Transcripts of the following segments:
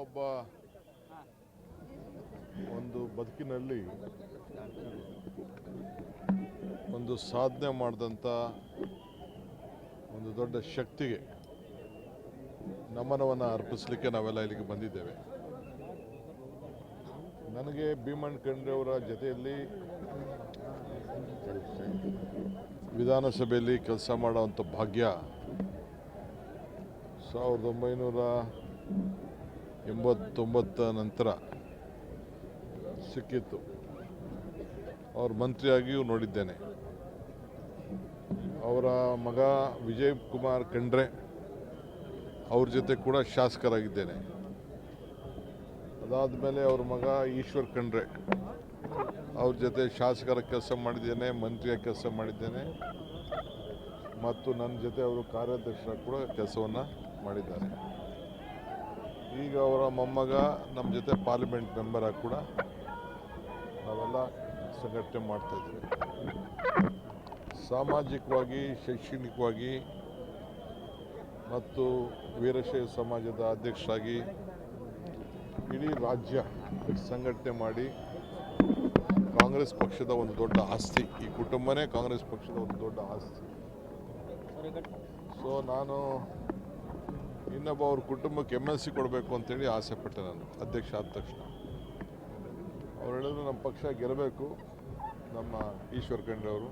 ಒಬ್ಬ ಒಂದು ಬದುಕಿನಲ್ಲಿ ಒಂದು ಸಾಧನೆ ಮಾಡಿದಂಥ ಒಂದು ದೊಡ್ಡ ಶಕ್ತಿಗೆ ನಮನವನ್ನು ಅರ್ಪಿಸಲಿಕ್ಕೆ ನಾವೆಲ್ಲ ಇಲ್ಲಿಗೆ ಬಂದಿದ್ದೇವೆ. ನನಗೆ ಭೀಮಣ್ಣ ಖಂಡ್ರೆ ಅವರ ಜೊತೆಯಲ್ಲಿ ವಿಧಾನಸಭೆಯಲ್ಲಿ ಕೆಲಸ ಮಾಡುವಂಥ ಭಾಗ್ಯ 1989 ನಂತರ ಸಿಕ್ಕಿತ್ತು. ಅವ್ರ ಮಂತ್ರಿಯಾಗಿಯೂ ನೋಡಿದ್ದೇನೆ. ಅವರ ಮಗ ವಿಜಯ್ ಕುಮಾರ್ ಖಂಡ್ರೆ ಅವ್ರ ಜೊತೆ ಕೂಡ ಶಾಸಕರಾಗಿದ್ದೇನೆ. ಅದಾದ ಮೇಲೆ ಅವ್ರ ಮಗ ಈಶ್ವರ್ ಖಂಡ್ರೆ ಅವ್ರ ಜೊತೆ ಶಾಸಕರ ಕೆಲಸ ಮಾಡಿದ್ದೇನೆ, ಮಂತ್ರಿಯ ಕೆಲಸ ಮಾಡಿದ್ದೇನೆ ಮತ್ತು ನನ್ನ ಜೊತೆ ಅವರು ಕಾರ್ಯಾಧ್ಯಕ್ಷರ ಕೂಡ ಕೆಲಸವನ್ನು ಮಾಡಿದ್ದಾರೆ. ಈಗ ಅವರ ಮೊಮ್ಮಗ ನಮ್ಮ ಜೊತೆ ಪಾರ್ಲಿಮೆಂಟ್ ಮೆಂಬರಾಗಿ ಕೂಡ ನಾವೆಲ್ಲ ಸಂಘಟನೆ ಮಾಡ್ತಾಯಿದ್ದೀವಿ. ಸಾಮಾಜಿಕವಾಗಿ, ಶೈಕ್ಷಣಿಕವಾಗಿ ಮತ್ತು ವೀರಶೈವ ಸಮಾಜದ ಅಧ್ಯಕ್ಷರಾಗಿ ಇಡೀ ರಾಜ್ಯ ಸಂಘಟನೆ ಮಾಡಿ ಕಾಂಗ್ರೆಸ್ ಪಕ್ಷದ ಒಂದು ದೊಡ್ಡ ಆಸ್ತಿ, ಈ ಕುಟುಂಬನೇ ಕಾಂಗ್ರೆಸ್ ಪಕ್ಷದ ಒಂದು ದೊಡ್ಡ ಆಸ್ತಿ. ಸೊ ನಾನು ಇನ್ನೊಬ್ಬ ಅವ್ರ ಕುಟುಂಬಕ್ಕೆ MLC ಕೊಡಬೇಕು ಅಂತೇಳಿ ಆಸೆ ಪಟ್ಟೆ. ನಾನು ಅಧ್ಯಕ್ಷ ಆದ ತಕ್ಷಣ ಅವ್ರು ಹೇಳಿದ್ರು ನಮ್ಮ ಪಕ್ಷ ಗೆಲ್ಲಬೇಕು, ನಮ್ಮ ಈಶ್ವರ್ ಖಂಡ್ರೆ ಅವರು.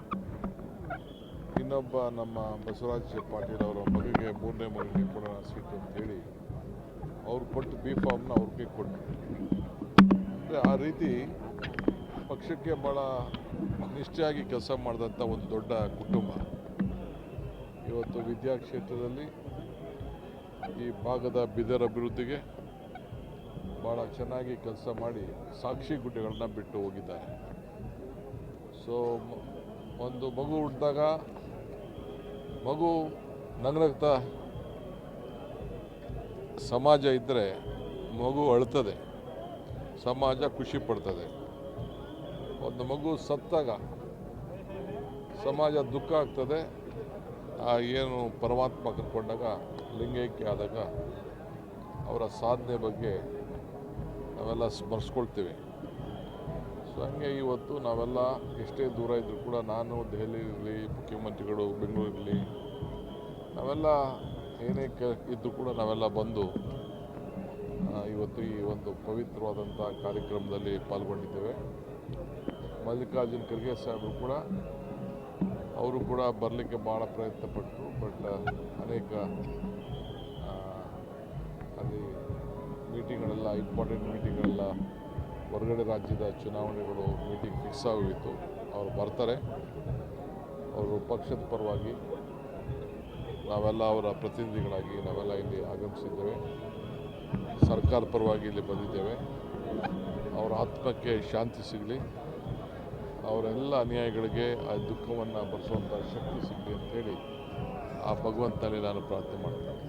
ಇನ್ನೊಬ್ಬ ನಮ್ಮ ಬಸವರಾಜ್ ಪಾಟೀಲ್ ಅವರ ಮಗನಿಗೆ, 3ನೇ ಮಗನಿಗೆ ಕೊಡೋಣ ಸೀಟು ಅಂತೇಳಿ ಅವ್ರು ಕೊಟ್ಟು B.Pharmನ ಅವ್ರಿಗೆ ಕೊಟ್ಟರು. ಅಂದರೆ ಆ ರೀತಿ ಪಕ್ಷಕ್ಕೆ ಭಾಳ ನಿಷ್ಠೆಯಾಗಿ ಕೆಲಸ ಮಾಡಿದಂಥ ಒಂದು ದೊಡ್ಡ ಕುಟುಂಬ ಇವತ್ತು ವಿದ್ಯಾಕ್ಷೇತ್ರದಲ್ಲಿ ಈ ಭಾಗದ ಬಿದರ್ ಅಭಿವೃದ್ಧಿಗೆ ಭಾಳ ಚೆನ್ನಾಗಿ ಕೆಲಸ ಮಾಡಿ ಸಾಕ್ಷಿ ಗುಡ್ಡೆಗಳನ್ನ ಬಿಟ್ಟು ಹೋಗಿದ್ದಾರೆ. ಸೊ ಒಂದು ಮಗು ಹುಟ್ಟಿದಾಗ ಮಗು ನಗನಗ್ತಾ ಸಮಾಜ ಇದ್ದರೆ ಮಗು ಅಳ್ತದೆ, ಸಮಾಜ ಖುಷಿ ಪಡ್ತದೆ. ಒಂದು ಮಗು ಸತ್ತಾಗ ಸಮಾಜ ದುಃಖ ಆಗ್ತದೆ. ಏನು ಪರಮಾತ್ಮ ಕರ್ಕೊಂಡಾಗ ಲಿಂಗೈಕ್ಯ ಆದಾಗ ಅವರ ಸಾಧನೆ ಬಗ್ಗೆ ನಾವೆಲ್ಲ ಸ್ಮರಿಸ್ಕೊಳ್ತೀವಿ. ಸೊ ಹಂಗೆ ಇವತ್ತು ನಾವೆಲ್ಲ ಎಷ್ಟೇ ದೂರ ಇದ್ದರೂ ಕೂಡ, ನಾನು ದೆಹಲಿಯಲ್ಲಿ, ಮುಖ್ಯಮಂತ್ರಿಗಳು ಬೆಂಗಳೂರಲ್ಲಿ, ನಾವೆಲ್ಲ ಏನೇ ಇದ್ದರೂ ಕೂಡ ನಾವೆಲ್ಲ ಬಂದು ಇವತ್ತು ಈ ಒಂದು ಪವಿತ್ರವಾದಂಥ ಕಾರ್ಯಕ್ರಮದಲ್ಲಿ ಪಾಲ್ಗೊಂಡಿದ್ದೇವೆ. ಮಲ್ಲಿಕಾರ್ಜುನ್ ಖರ್ಗೆ ಸಾಹೇಬರು ಕೂಡ, ಅವರು ಕೂಡ ಬರಲಿಕ್ಕೆ ಭಾಳ ಪ್ರಯತ್ನಪಟ್ಟರು. ಬಟ್ ಅನೇಕ ಅಲ್ಲಿ ಮೀಟಿಂಗ್ಗಳೆಲ್ಲ, ಇಂಪಾರ್ಟೆಂಟ್ ಮೀಟಿಂಗ್ಗಳೆಲ್ಲ, ಹೊರಗಡೆ ರಾಜ್ಯದ ಚುನಾವಣೆಗಳು ಮೀಟಿಂಗ್ ಫಿಕ್ಸ್ ಆಗೋಗಿತ್ತು. ಅವರು ಬರ್ತಾರೆ. ಅವರು ಪಕ್ಷದ ಪರವಾಗಿ ನಾವೆಲ್ಲ ಅವರ ಪ್ರತಿನಿಧಿಗಳಾಗಿ ನಾವೆಲ್ಲ ಇಲ್ಲಿ ಆಗಮಿಸಿದ್ದೇವೆ. ಸರ್ಕಾರ ಪರವಾಗಿ ಇಲ್ಲಿ ಬಂದಿದ್ದೇವೆ. ಅವರ ಆತ್ಮಕ್ಕೆ ಶಾಂತಿ ಸಿಗಲಿ, ಅವರೆಲ್ಲ ಅನ್ಯಾಯಗಳಿಗೆ ಆ ದುಃಖವನ್ನು ಭರಿಸುವಂಥ ಶಕ್ತಿ ಸಿಗಲಿ ಅಂತೇಳಿ ಆ ಭಗವಂತನಲ್ಲಿ ನಾನು ಪ್ರಾರ್ಥನೆ ಮಾಡ್ತೇನೆ.